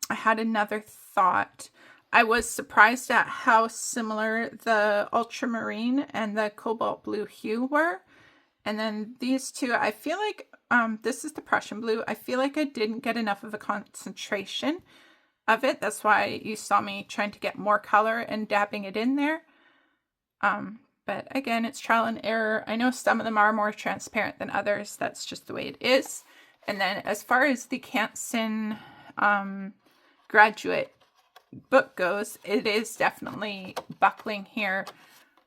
had another thought. I was surprised at how similar the ultramarine and the cobalt blue hue were. And then these two, I feel like this is the Prussian blue. I feel like I didn't get enough of a concentration of it. That's why you saw me trying to get more color and dabbing it in there. But again, it's trial and error. I know some of them are more transparent than others. That's just the way it is. And then as far as the Canson graduate book goes, it is definitely buckling here,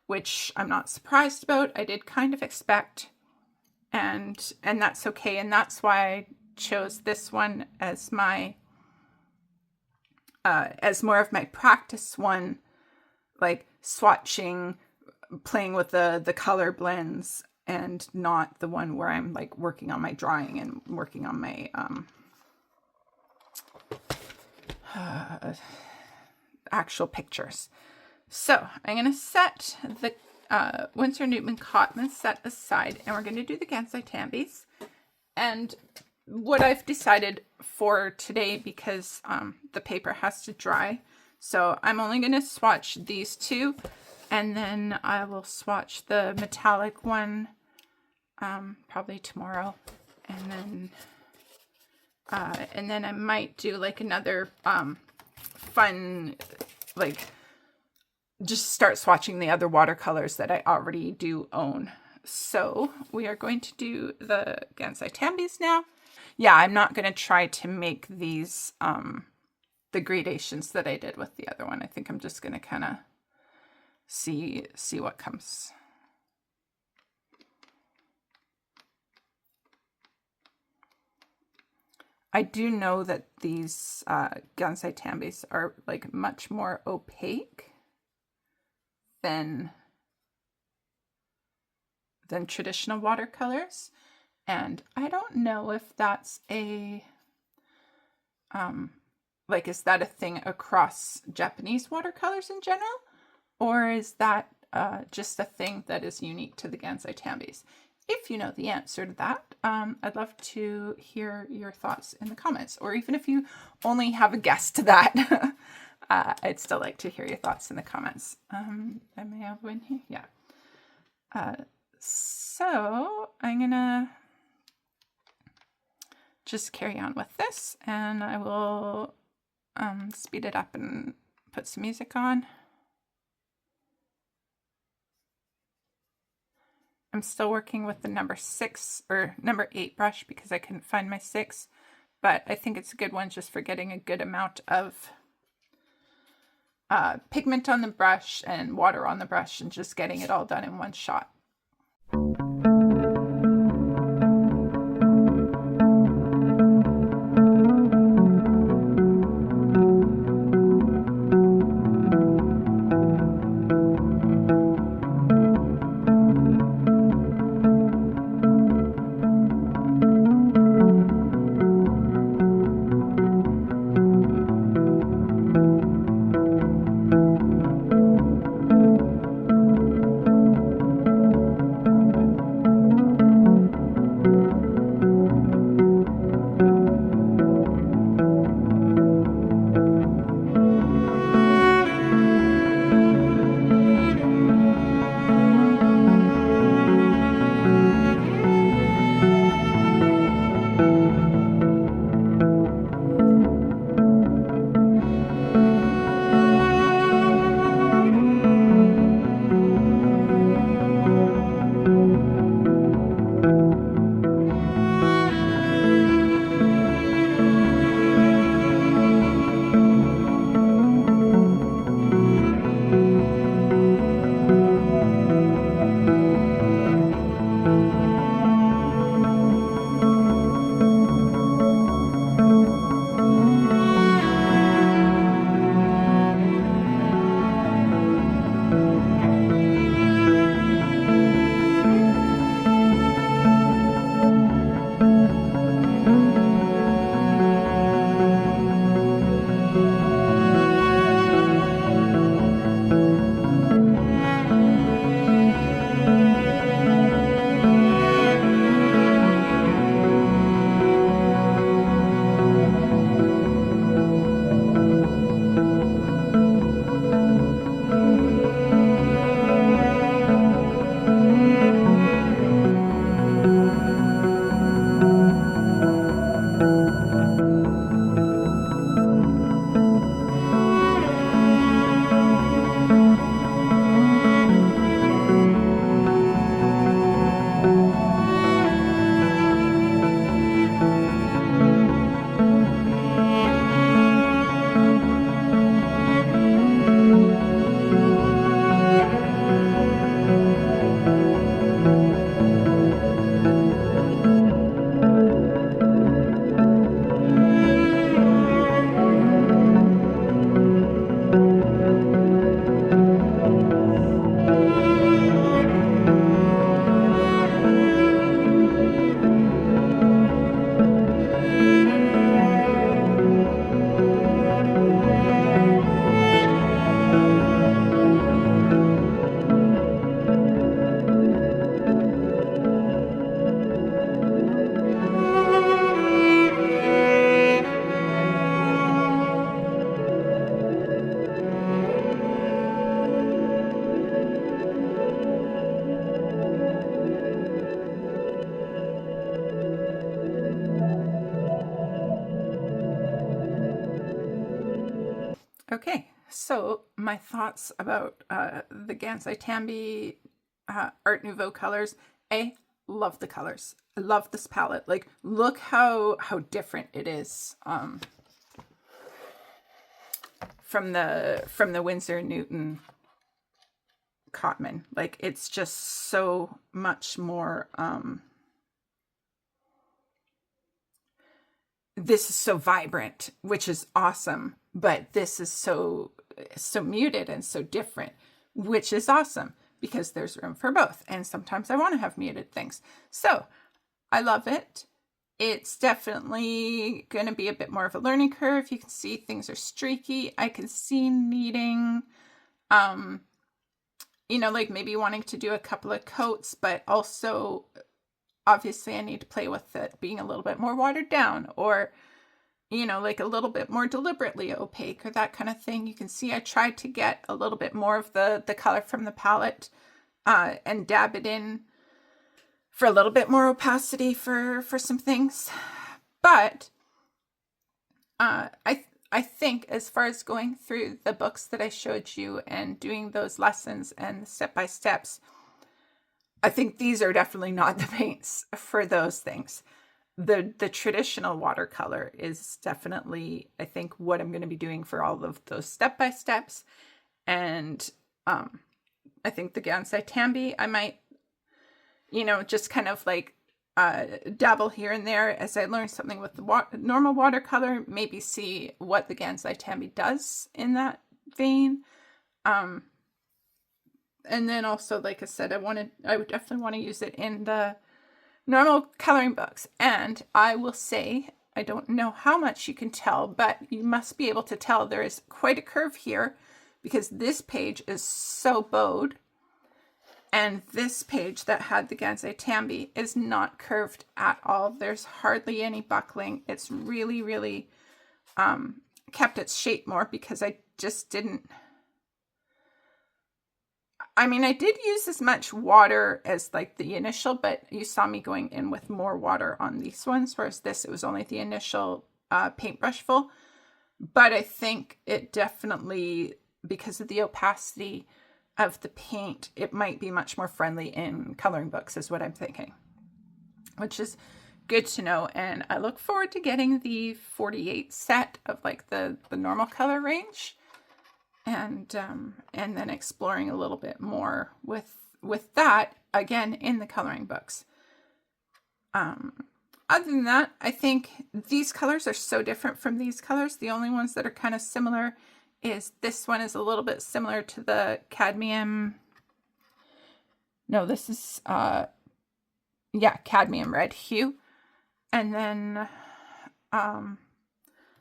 which I'm not surprised about. I did kind of expect, and that's okay. And that's why I chose this one as my as more of my practice one, like swatching, playing with the color blends, and not the one where I'm like working on my drawing and working on my actual pictures. So I'm going to set the Winsor Newton cotman set aside, and we're going to do the Gansai Tambis. And what I've decided for today, because the paper has to dry, so I'm only going to swatch these two, and then I will swatch the metallic one probably tomorrow, and then I might do like another fun, like just start swatching the other watercolors that I already do own. So we are going to do the Gansai Tambis now. Yeah, I'm not going to try to make these the gradations that I did with the other one. I think I'm just going to kind of see what comes. I do know that these Gansai Tambis are like much more opaque than traditional watercolors, and I don't know if that's a like, is that a thing across Japanese watercolors in general, or is that just a thing that is unique to the Gansai Tambis? If you know the answer to that, I'd love to hear your thoughts in the comments, or even if you only have a guess to that, I'd still like to hear your thoughts in the comments. I may have one here, yeah. So I'm gonna just carry on with this, and I will speed it up and put some music on. I'm still working with the number 6 or number 8 brush because I couldn't find my 6, but I think it's a good one just for getting a good amount of pigment on the brush and water on the brush and just getting it all done in one shot. So my thoughts about the Gansai Tambi Art Nouveau colors. Love the colors. I love this palette. Like, look how different it is from the Winsor Newton cotman. Like, it's just so much more this is so vibrant, which is awesome, but this is so muted and so different, which is awesome because there's room for both. And sometimes I want to have muted things. So I love it. It's definitely going to be a bit more of a learning curve. You can see things are streaky. I can see needing, you know, like maybe wanting to do a couple of coats, but also obviously I need to play with it being a little bit more watered down, or, you know, like a little bit more deliberately opaque or that kind of thing. You can see I tried to get a little bit more of the color from the palette and dab it in for a little bit more opacity for some things. But I think as far as going through the books that I showed you and doing those lessons and step-by-steps, I think these are definitely not the paints for those things. The traditional watercolor is definitely, I think, what I'm going to be doing for all of those step-by-steps. And I think the Gansai Tambi, I might, you know, just kind of like dabble here and there as I learn something with the normal watercolor, maybe see what the Gansai Tambi does in that vein. And then also, like I said, I would definitely want to use it in the normal coloring books. And I will say, I don't know how much you can tell, but you must be able to tell there is quite a curve here because this page is so bowed. And this page that had the Gansai Tambi is not curved at all. There's hardly any buckling. It's really, really kept its shape more because I just didn't. I mean, I did use as much water as like the initial, but you saw me going in with more water on these ones, whereas this, it was only the initial paintbrush full. But I think it definitely, because of the opacity of the paint, it might be much more friendly in coloring books is what I'm thinking, which is good to know. And I look forward to getting the 48 set of like the normal color range. And then exploring a little bit more with that, again, in the coloring books. Other than that, I think these colors are so different from these colors. The only ones that are kind of similar is this one is a little bit similar to the cadmium. No, this is, cadmium red hue. And then,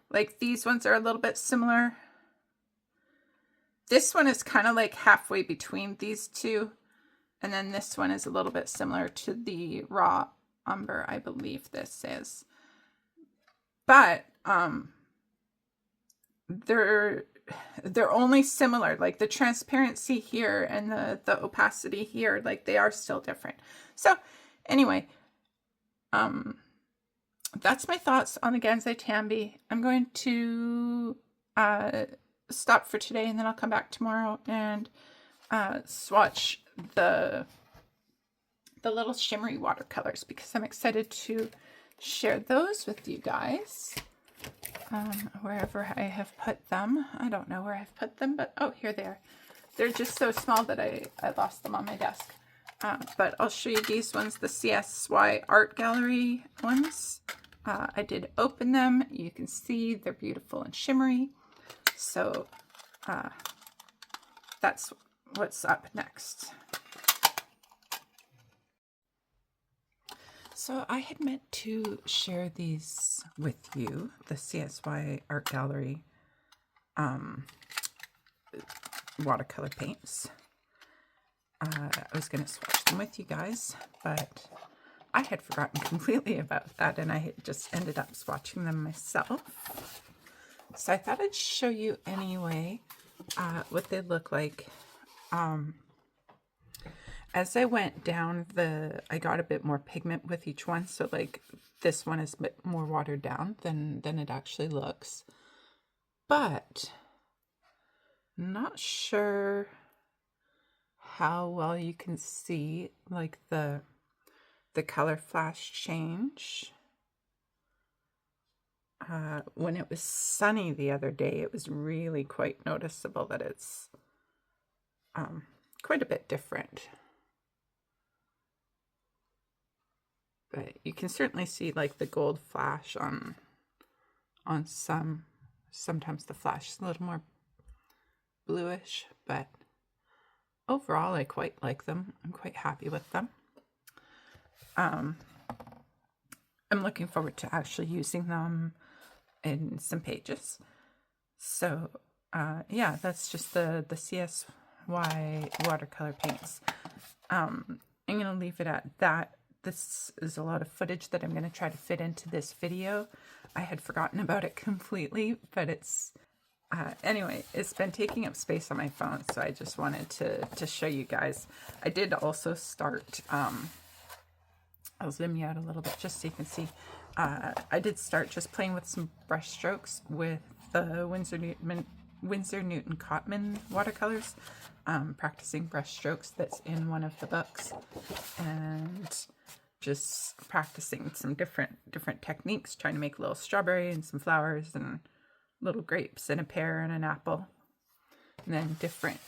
like these ones are a little bit similar. This one is kind of like halfway between these two. And then this one is a little bit similar to the raw umber, I believe this is. But they're only similar. Like the transparency here and the opacity here, like they are still different. So anyway, that's my thoughts on the Gansai Tambi. I'm going to stop for today, and then I'll come back tomorrow and swatch the little shimmery watercolors because I'm excited to share those with you guys wherever I have put them. I don't know where I've put them, but oh, here they are. They're just so small that I lost them on my desk. But I'll show you these ones, the CSY Art Gallery ones. I did open them. You can see they're beautiful and shimmery. So that's what's up next. So I had meant to share these with you, the CSY Art Gallery watercolor paints. I was going to swatch them with you guys, but I had forgotten completely about that, and I had just ended up swatching them myself. So I thought I'd show you anyway what they look like. As I went down, I got a bit more pigment with each one. So like this one is a bit more watered down than it actually looks. But Not sure how well you can see like the color flash change. When it was sunny the other day, it was really quite noticeable that it's quite a bit different. But you can certainly see like the gold flash on sometimes the flash is a little more bluish, but overall I quite like them. I'm quite happy with them. I'm looking forward to actually using them in some pages. So yeah, that's just the CSY watercolor paints. I'm going to leave it at that. This is a lot of footage that I'm going to try to fit into this video. I had forgotten about it completely, but it's anyway, it's been taking up space on my phone, so I just wanted to show you guys. I did also start, I'll zoom you out a little bit just so you can see. I did start just playing with some brush strokes with the Winsor Newton cotman watercolors, practicing brush strokes that's in one of the books, and just practicing some different techniques, trying to make a little strawberry and some flowers and little grapes and a pear and an apple, and then different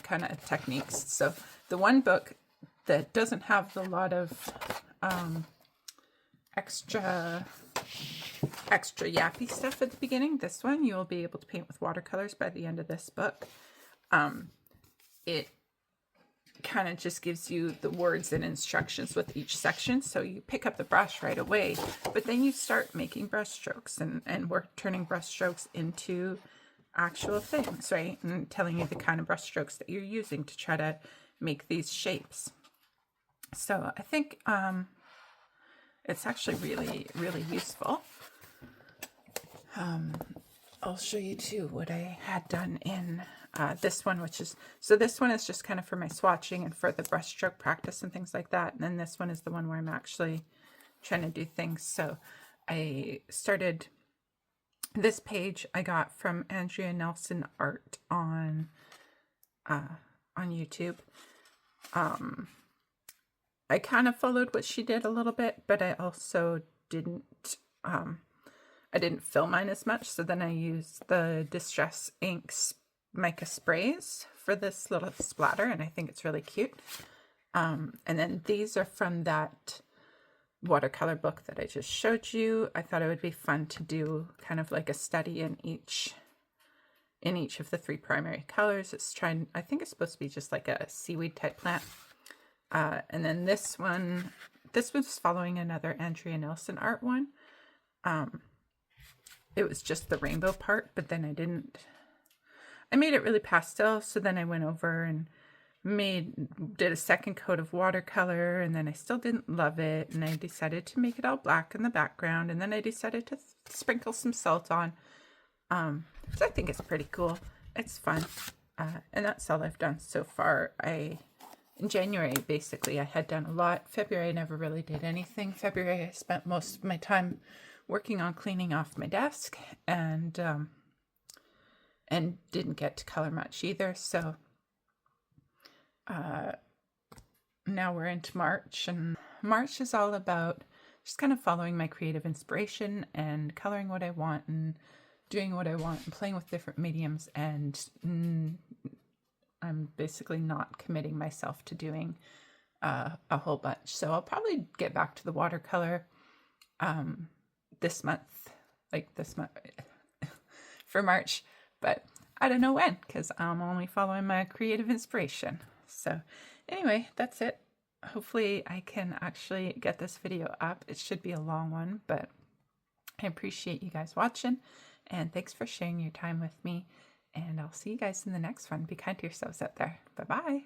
kind of techniques. So the one book that doesn't have a lot of extra yappy stuff at the beginning, this one you'll be able to paint with watercolors by the end of this book. It kind of just gives you the words and instructions with each section, so you pick up the brush right away, but then you start making brush strokes and we're turning brush strokes into actual things, right? And telling you the kind of brush strokes that you're using to try to make these shapes. So I think it's actually really useful. I'll show you too what I had done in this one, this one is just kind of for my swatching and for the brushstroke practice and things like that. And then this one is the one where I'm actually trying to do things. So I started this page I got from Andrea Nelson Art on YouTube. I kind of followed what she did a little bit, but I also didn't fill mine as much. So then I used the Distress Inks mica sprays for this little splatter, and I think it's really cute. And then these are from that watercolor book that I just showed you. I thought it would be fun to do kind of like a study in each of the three primary colors. I think it's supposed to be just like a seaweed type plant. And then this was following another Andrea Nelson Art one. It was just the rainbow part, but then I made it really pastel, so then I went over and did a second coat of watercolor, and then I still didn't love it, and I decided to make it all black in the background, and then I decided to sprinkle some salt on. So I think it's pretty cool. It's fun. And that's all I've done so far. In January, basically, I had done a lot. February, I never really did anything. February, I spent most of my time working on cleaning off my desk, and didn't get to color much either. So now we're into March, and March is all about just kind of following my creative inspiration and coloring what I want and doing what I want and playing with different mediums, and I'm basically not committing myself to doing a whole bunch. So I'll probably get back to the watercolor this month for March, but I don't know when, because I'm only following my creative inspiration. So anyway, that's it. Hopefully I can actually get this video up. It should be a long one, but I appreciate you guys watching, and thanks for sharing your time with me. And I'll see you guys in the next one. Be kind to yourselves out there. Bye-bye.